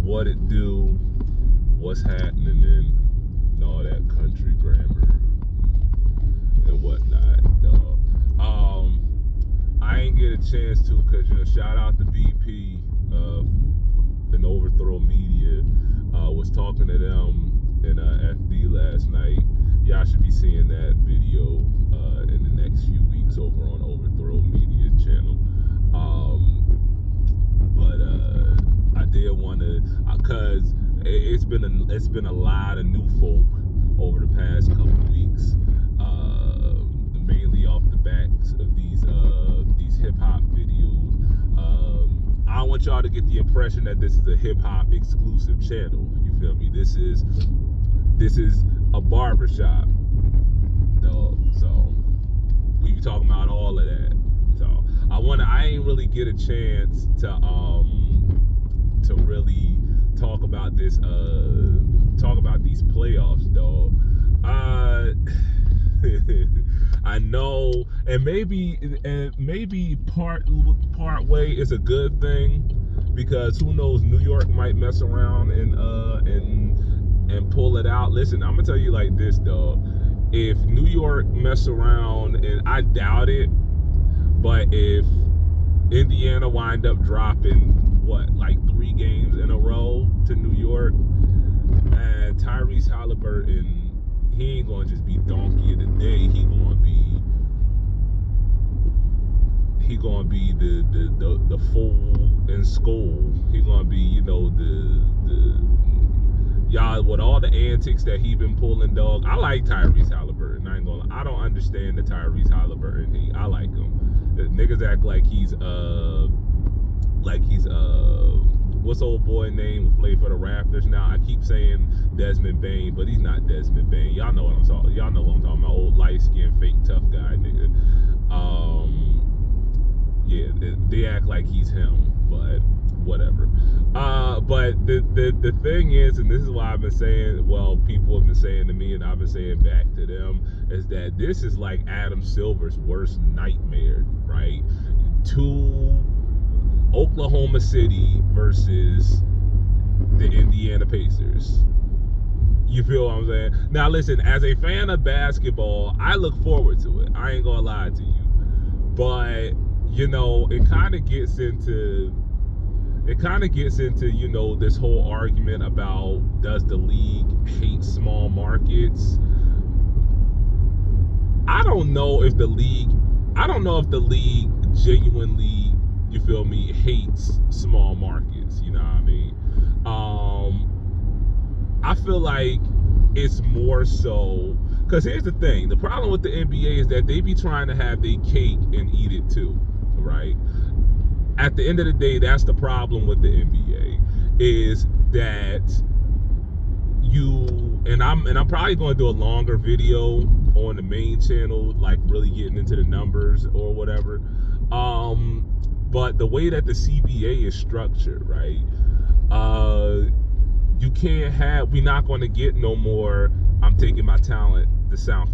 what it do, what's happening, and all that country grammar and whatnot, dog. I ain't get a chance to, because, shout out to BP and Overthrow Media. Was talking to them in FD last night. Y'all should be seeing that video in the next few weeks over on Overthrow Media channel. But I did want to, cause it's been a lot of new folk over the past couple weeks, mainly off the backs of these hip hop videos. I don't want y'all to get the impression that this is a hip hop exclusive channel. You feel me? This is a barbershop, dog. So we be talking about all of that. So I ain't really get a chance to really talk about this these playoffs, dog. I know, and maybe part way is a good thing, because who knows, New York might mess around and pull it out. Listen, I'm gonna tell you like this, dog. If New York mess around, and I doubt it, but if Indiana wind up dropping like 3 games in a row to New York, and Tyrese Halliburton, he ain't gonna just be donkey of the day. He gonna be the fool in school. He gonna be, y'all, with all the antics that he been pulling, dog. I like Tyrese Halliburton. I don't understand the Tyrese Halliburton. I like him. The niggas act like he's what's old boy name who played for the Raptors now? I keep saying Desmond Bane, but he's not Desmond Bane. Y'all know what I'm talking about. Old light-skinned, fake tough guy, nigga. Yeah, they act like he's him, but whatever. But the thing is, and this is why I've been saying, well, people have been saying to me, and I've been saying back to them, is that this is like Adam Silver's worst nightmare, right? Oklahoma City versus the Indiana Pacers. You feel what I'm saying? Now listen, as a fan of basketball, I look forward to it. I ain't gonna lie to you. But, it kind of gets into this whole argument about, does the league hate small markets? I don't know if the league genuinely, you feel me, hates small markets, you know what I mean? I feel like it's more so, because here's the thing, the problem with the NBA is that they be trying to have their cake and eat it too, right? At the end of the day, that's the problem with the NBA, is that I'm probably going to do a longer video on the main channel, like really getting into the numbers or whatever. But the way that the CBA is structured, right? We're not going to get no more, I'm taking my talent to South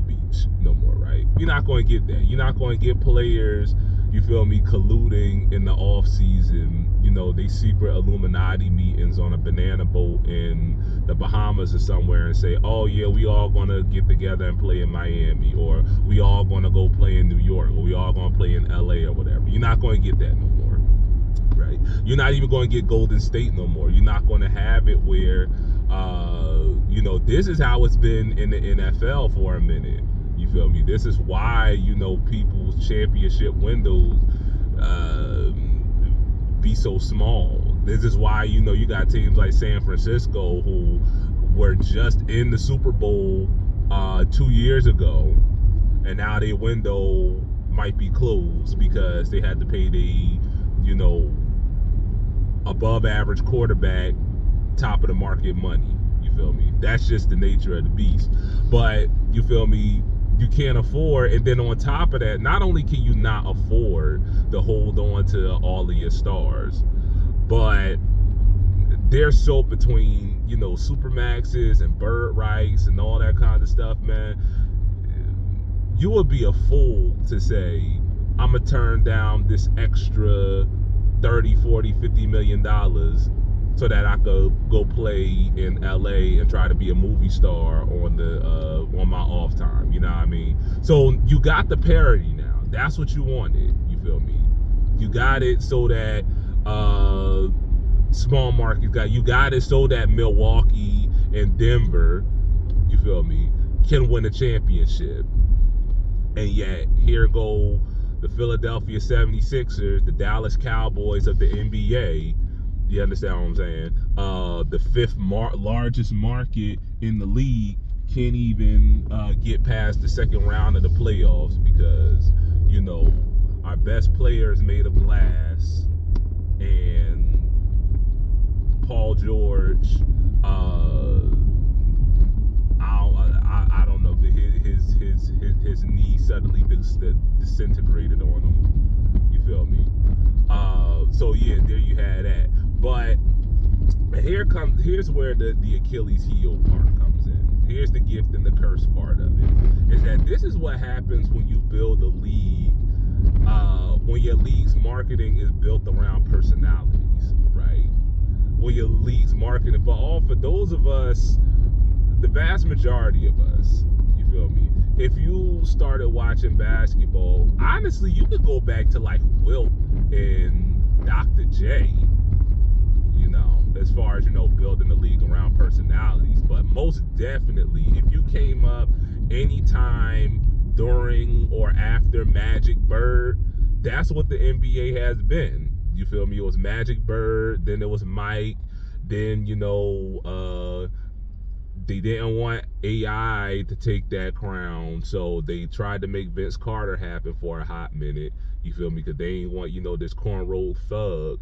Beach no more, right? You're not going to get that. You're not going to get players, you feel me, colluding in the off season, they secret Illuminati meetings on a banana boat in the Bahamas or somewhere and say, oh yeah, we all gonna get together and play in Miami, or we all gonna go play in New York, or we all gonna play in LA or whatever. You're not gonna get that no more, right? You're not even gonna get Golden State no more. You're not gonna have it where, this is how it's been in the NFL for a minute. You feel me? This is why, people's championship windows be so small. This is why, you got teams like San Francisco who were just in the Super Bowl 2 years ago, and now their window might be closed because they had to pay the, above average quarterback top of the market money. You feel me? That's just the nature of the beast. But you feel me? You can't afford, and then on top of that, not only can you not afford to hold on to all of your stars, but they're so between, Supermaxes and bird rights and all that kind of stuff, man. You would be a fool to say, I'm gonna turn down this extra 30, 40, 50 million dollars so that I could go play in LA and try to be a movie star on my off time. You know what I mean? So you got the parody now. That's what you wanted. You feel me? You got it so that small markets you got it so that Milwaukee and Denver, you feel me, can win a championship. And yet here go the Philadelphia 76ers, the Dallas Cowboys of the NBA. You understand what I'm saying? The fifth largest market in the league can't even get past the second round of the playoffs because, you know, our best player is made of glass, and Paul George, I don't know, his knee suddenly disintegrated on him. You feel me? So yeah, there you had that. But here's where the Achilles heel part comes in. Here's the gift and the curse part of it. Is that this is what happens when you build a league, when your league's marketing is built around personalities, right? When your league's marketing for those of us, the vast majority of us, you feel me? If you started watching basketball, honestly, you could go back to like Wilt and Dr. J, you know, as far as, you know, building the league around personalities. But most definitely, if you came up anytime during or after Magic Bird, that's what the NBA has been. You feel me? It was Magic Bird, then it was Mike, then, you know, they didn't want AI to take that crown, so they tried to make Vince Carter happen for a hot minute. You feel me? Because they ain't want, you know, this cornrow thug,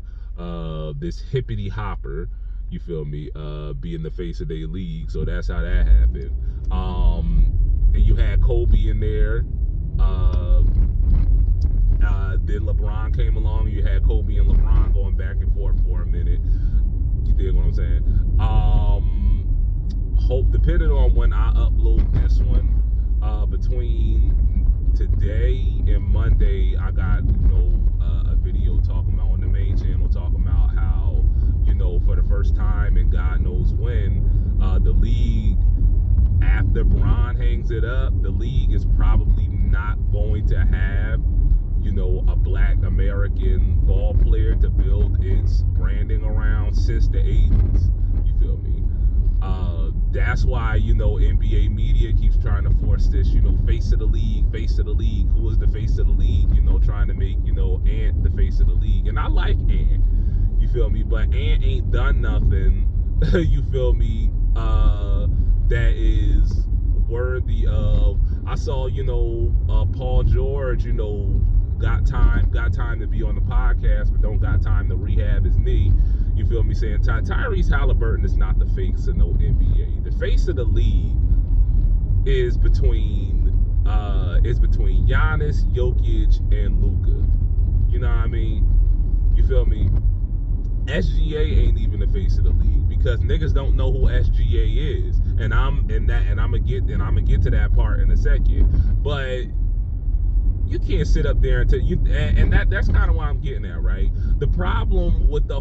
this hippity hopper, you feel me, being the face of their league. So that's how that happened. And you had Kobe in there. Then LeBron came along. You had Kobe and LeBron going back and forth for a minute. You dig what I'm saying? Hope, depending on when I upload this one, between today and Monday, I got, you know, a video talking about on the main channel, talking about how, you know, for the first time and God knows when, the league, after Bron hangs it up, the league is probably not going to have, you know, a black American ball player to build its branding around since the 80s. You feel me? That's why, you know, NBA media keeps trying to force this, you know, face of the league, face of the league. Who is the face of the league? You know, trying to make, you know, Ant the face of the league. And I like Ant, you feel me? But Ant ain't done nothing, you feel me, that is worthy of. I saw, you know, Paul George, you know, got time to be on the podcast, but don't got time to rehab his knee. You feel me? Saying Tyrese Halliburton is not the face of no NBA. The face of the league is between Giannis, Jokic, and Luka. You know what I mean? You feel me? SGA ain't even the face of the league because niggas don't know who SGA is, and I'm gonna get to that part in a second. But you can't sit up there and that's kind of what I'm getting at, right? The problem with the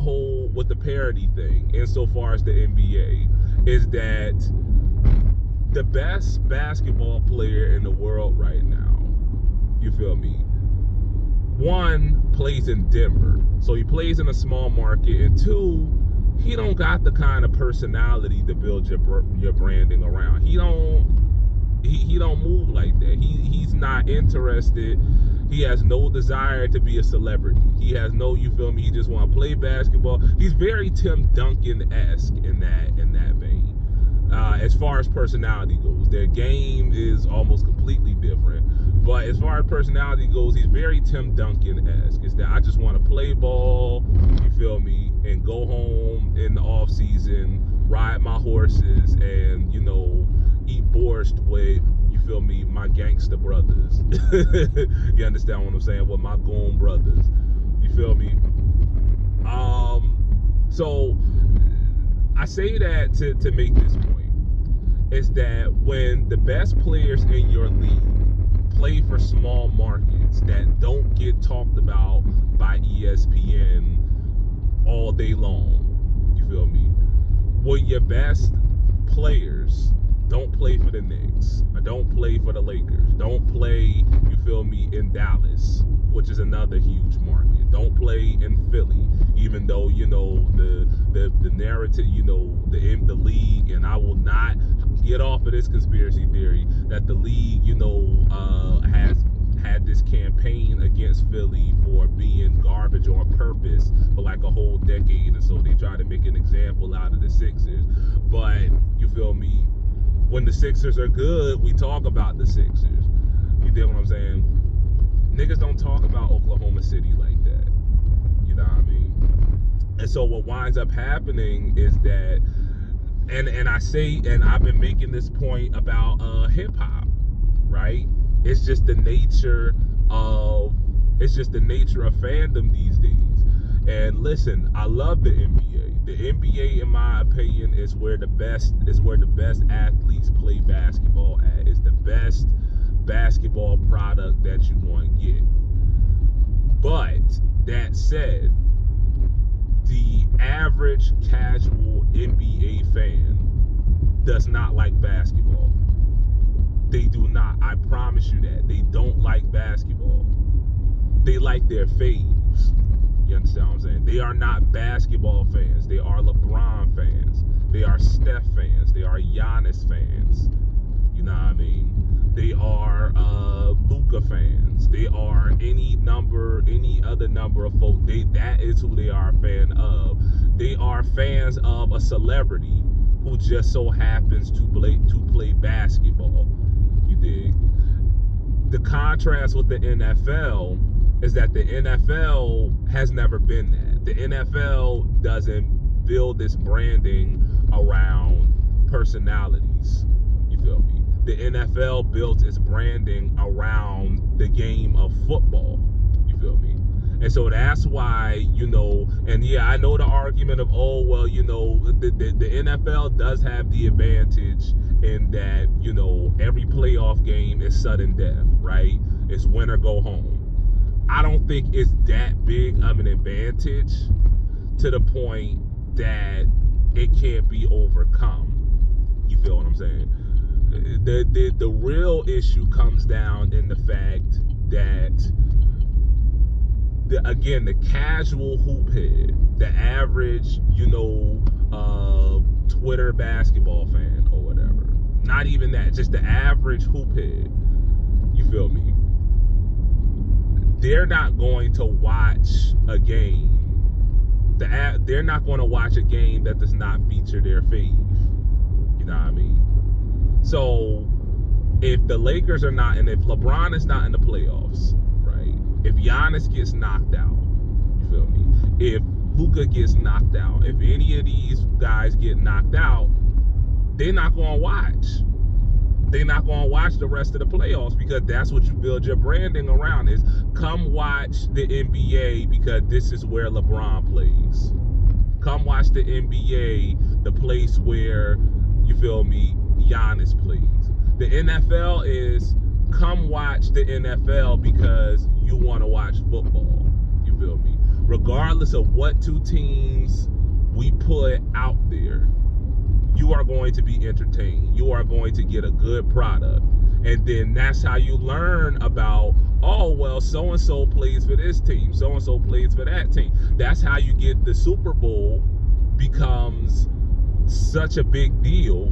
parody thing, insofar as the NBA, is that the best basketball player in the world right now, you feel me, one, plays in Denver, so he plays in a small market, and two, he don't got the kind of personality to build your branding around. He don't move like that. He's not interested. He has no desire to be a celebrity. He has no, you feel me, he just want to play basketball. He's very Tim Duncan-esque in that vein. As far as personality goes, their game is almost completely different. But as far as personality goes, he's very Tim Duncan-esque. It's that I just want to play ball, you feel me, and go home in the off season, ride my horses, and, you know, eat borscht with, you feel me, my gangster brothers. You understand what I'm saying? With my goon brothers. You feel me? So I say that to make this point. Is that when the best players in your league play for small markets that don't get talked about by ESPN all day long, you feel me? Well, your best players don't play for the Knicks, or don't play for the Lakers, don't play, you feel me, in Dallas, which is another huge market. Don't play in Philly, even though, you know, the narrative, you know, the league, and I will not get off of this conspiracy theory that the league, you know, has had this campaign against Philly for being garbage on purpose for like a whole decade, and so they try to make an example out of the Sixers. But you feel me, when the Sixers are good, we talk about the Sixers. You dig what I'm saying? Niggas don't talk about Oklahoma City like that. You know what I mean? And so what winds up happening is that, and I say, and I've been making this point about hip hop, right? It's just the nature of fandom these days. And listen, I love the NBA. The NBA, in my opinion, is where the best athletes play basketball at. It's the best basketball product that you want to get. But that said, the average casual NBA fan does not like basketball. They do not. I promise you that. They don't like basketball. They like their faves. You understand what I'm saying? They are not basketball fans. They are LeBron fans. They are Steph fans. They are Giannis fans. You know what I mean? They are Luka fans. They are any other number of folks. That is who they are a fan of. They are fans of a celebrity who just so happens to play basketball. You dig? The contrast with the NFL is that the NFL has never been that. The NFL doesn't build this branding around personalities. You feel me? The NFL built its branding around the game of football. You feel me? And so that's why, you know, and yeah, I know the argument of, oh, well, you know, the NFL does have the advantage in that, you know, every playoff game is sudden death, right? It's win or go home. I don't think it's that big of an advantage to the point that it can't be overcome. You feel what I'm saying? The real issue comes down in the fact that, again, the casual hoophead, the average, you know, Twitter basketball fan or whatever, not even that, just the average hoophead, you feel me? They're not going to watch a game. They're not going to watch a game that does not feature their fave. You know what I mean? So if the Lakers are not, and if LeBron is not in the playoffs, right? If Giannis gets knocked out, you feel me? If Luka gets knocked out, if any of these guys get knocked out, they're not going to watch. They're not going to watch the rest of the playoffs, because that's what you build your branding around, is come watch the NBA because this is where LeBron plays. Come watch the NBA, the place where, you feel me, Giannis plays. The NFL is come watch the NFL because you want to watch football. You feel me? Regardless of what two teams we put out there, you are going to be entertained. You are going to get a good product. And then that's how you learn about, oh, well, so-and-so plays for this team. So-and-so plays for that team. That's how you get the Super Bowl becomes such a big deal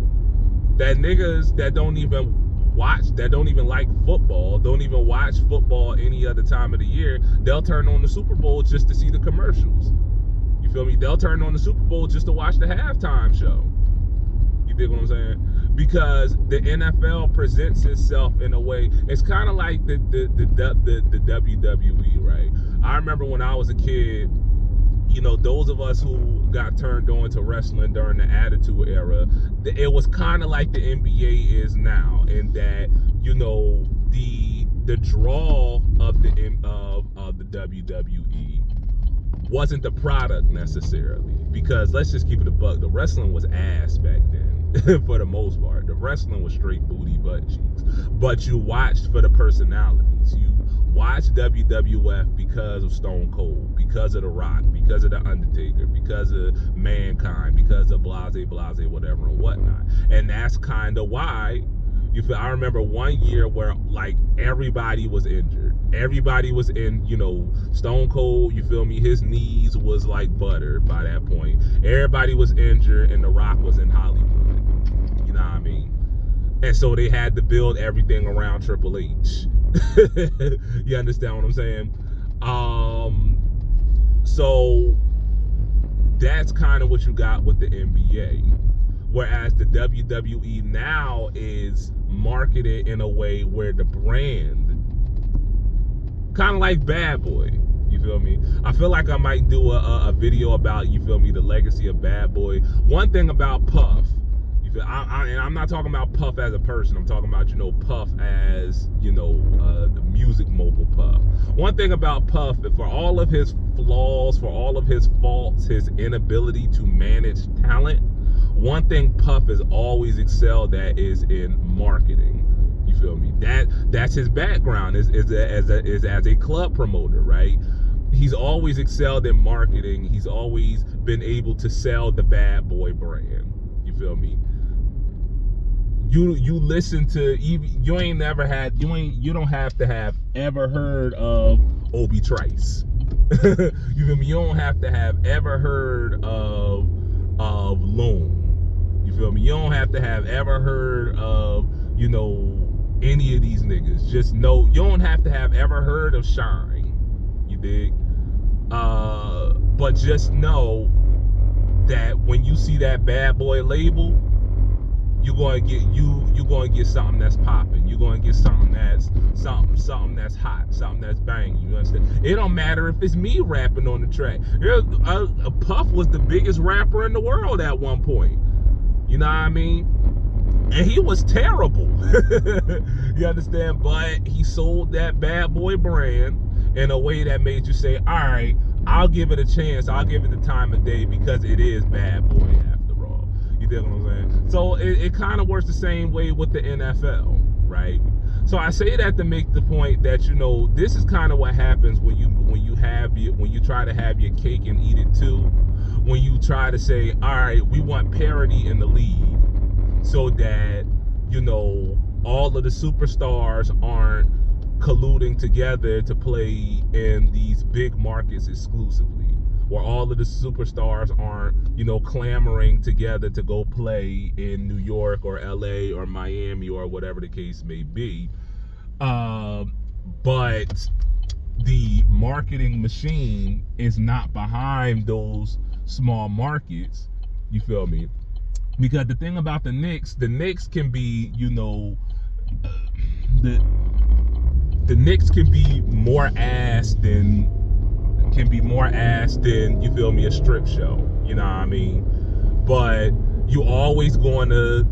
that niggas that don't even watch, that don't even like football, don't even watch football any other time of the year, they'll turn on the Super Bowl just to see the commercials. You feel me? They'll turn on the Super Bowl just to watch the halftime show. You dig what I'm saying? Because the NFL presents itself in a way, it's kind of like the WWE, right? I remember when I was a kid, you know, those of us who got turned on to wrestling during the Attitude Era, it was kind of like the NBA is now, in that, you know, the draw of the WWE wasn't the product necessarily, because let's just keep it a buck, the wrestling was ass back then. For the most part, the wrestling was straight booty butt cheeks, but you watched for the personalities. You watch WWF because of Stone Cold, because of The Rock, because of The Undertaker, because of Mankind, because of blase, whatever and whatnot. And that's kind of why you feel. I remember one year where like everybody was injured. Everybody was in, Stone Cold, you feel me? His knees was like butter by that point. Everybody was injured and The Rock was in Hollywood. You know what I mean? And so they had to build everything around Triple H. You understand what I'm saying? So that's kind of what you got with the NBA. Whereas the WWE now is marketed in a way where the brand, kind of like Bad Boy, you feel me? I feel like I might do a video about, you feel me, the legacy of Bad Boy. One thing about Puff, and I'm not talking about Puff as a person. I'm talking about, Puff as, the music mogul Puff. One thing about Puff, for all of his flaws, for all of his faults, his inability to manage talent, one thing Puff has always excelled at is in marketing. You feel me? That's his background is as a club promoter, right? He's always excelled in marketing. He's always been able to sell the Bad Boy brand. You feel me? You listen to, you don't have to have ever heard of Obi Trice. You feel me? You don't have to have ever heard of Loon. You feel me? You don't have to have ever heard of, any of these niggas. Just know, you don't have to have ever heard of Shine. You dig? But just know that when you see that Bad Boy label, you're going to get something that's popping. You're going to get something that's something that's hot, something that's banging. You understand? It don't matter if it's me rapping on the track. Puff was the biggest rapper in the world at one point. You know what I mean? And he was terrible. You understand? But he sold that Bad Boy brand in a way that made you say, all right, I'll give it a chance. I'll give it the time of day because it is Bad Boy after all. You dig what I'm saying? So it kind of works the same way with the NFL, right? So I say that to make the point that, this is kind of what happens when you try to have your cake and eat it too. When you try to say, all right, we want parity in the league so that, all of the superstars aren't colluding together to play in these big markets exclusively, where all of the superstars aren't, clamoring together to go play in New York or LA or Miami or whatever the case may be. But the marketing machine is not behind those small markets. You feel me? Because the thing about the Knicks can be, the Knicks can be more ass than you feel me, a strip show. You know what I mean? But you always going to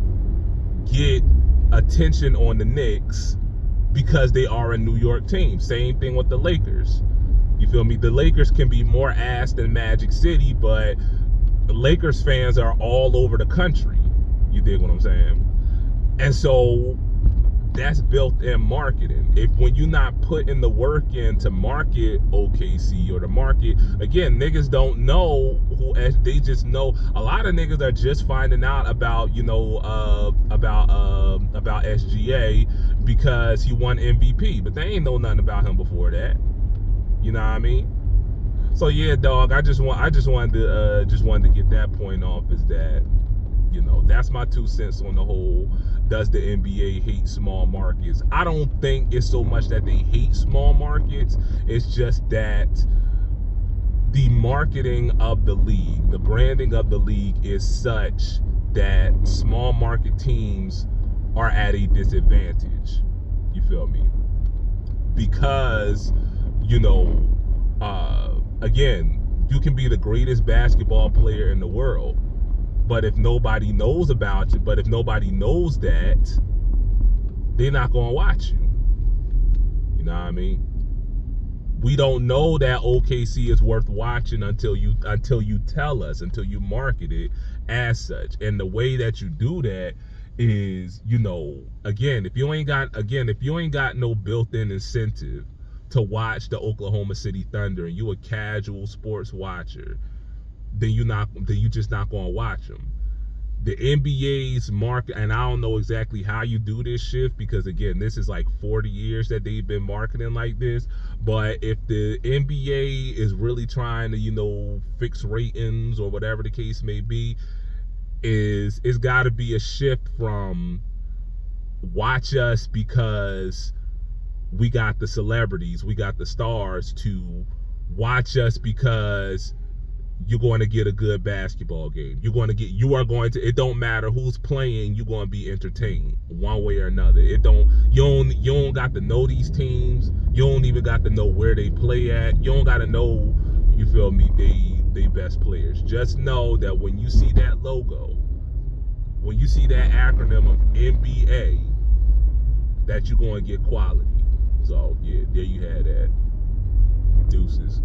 get attention on the Knicks because they are a New York team. Same thing with the Lakers. You feel me? The Lakers can be more ass than Magic City, but the Lakers fans are all over the country. You dig what I'm saying? And so that's built in marketing. When you're not putting the work in to market OKC or to market, again, niggas don't know who, they just know. A lot of niggas are just finding out about SGA because he won MVP, but they ain't know nothing about him before that. You know what I mean? So yeah, dog. I just wanted to get that point off. Is that, that's my 2 cents on the whole. Does the NBA hate small markets? I don't think it's so much that they hate small markets. It's just that the marketing of the league, the branding of the league is such that small market teams are at a disadvantage. You feel me? Because, again, you can be the greatest basketball player in the world, but if nobody knows about you, if nobody knows that, they're not going to watch you. You know what I mean? We don't know that OKC is worth watching until you tell us, until you market it as such. And the way that you do that is, again, if you ain't got no built-in incentive to watch the Oklahoma City Thunder and you a casual sports watcher, then you just not gonna watch them. The NBA's market, and I don't know exactly how you do this shift, because again, this is like 40 years that they've been marketing like this. But if the NBA is really trying to, fix ratings or whatever the case may be, it's got to be a shift from watch us because we got the celebrities, we got the stars, to watch us because you're going to get a good basketball game. It don't matter who's playing, you're going to be entertained one way or another. You don't got to know these teams. You don't even got to know where they play at. You don't got to know, you feel me, they best players. Just know that when you see that logo, when you see that acronym of NBA, that you're going to get quality. So yeah, there you had that. Deuces.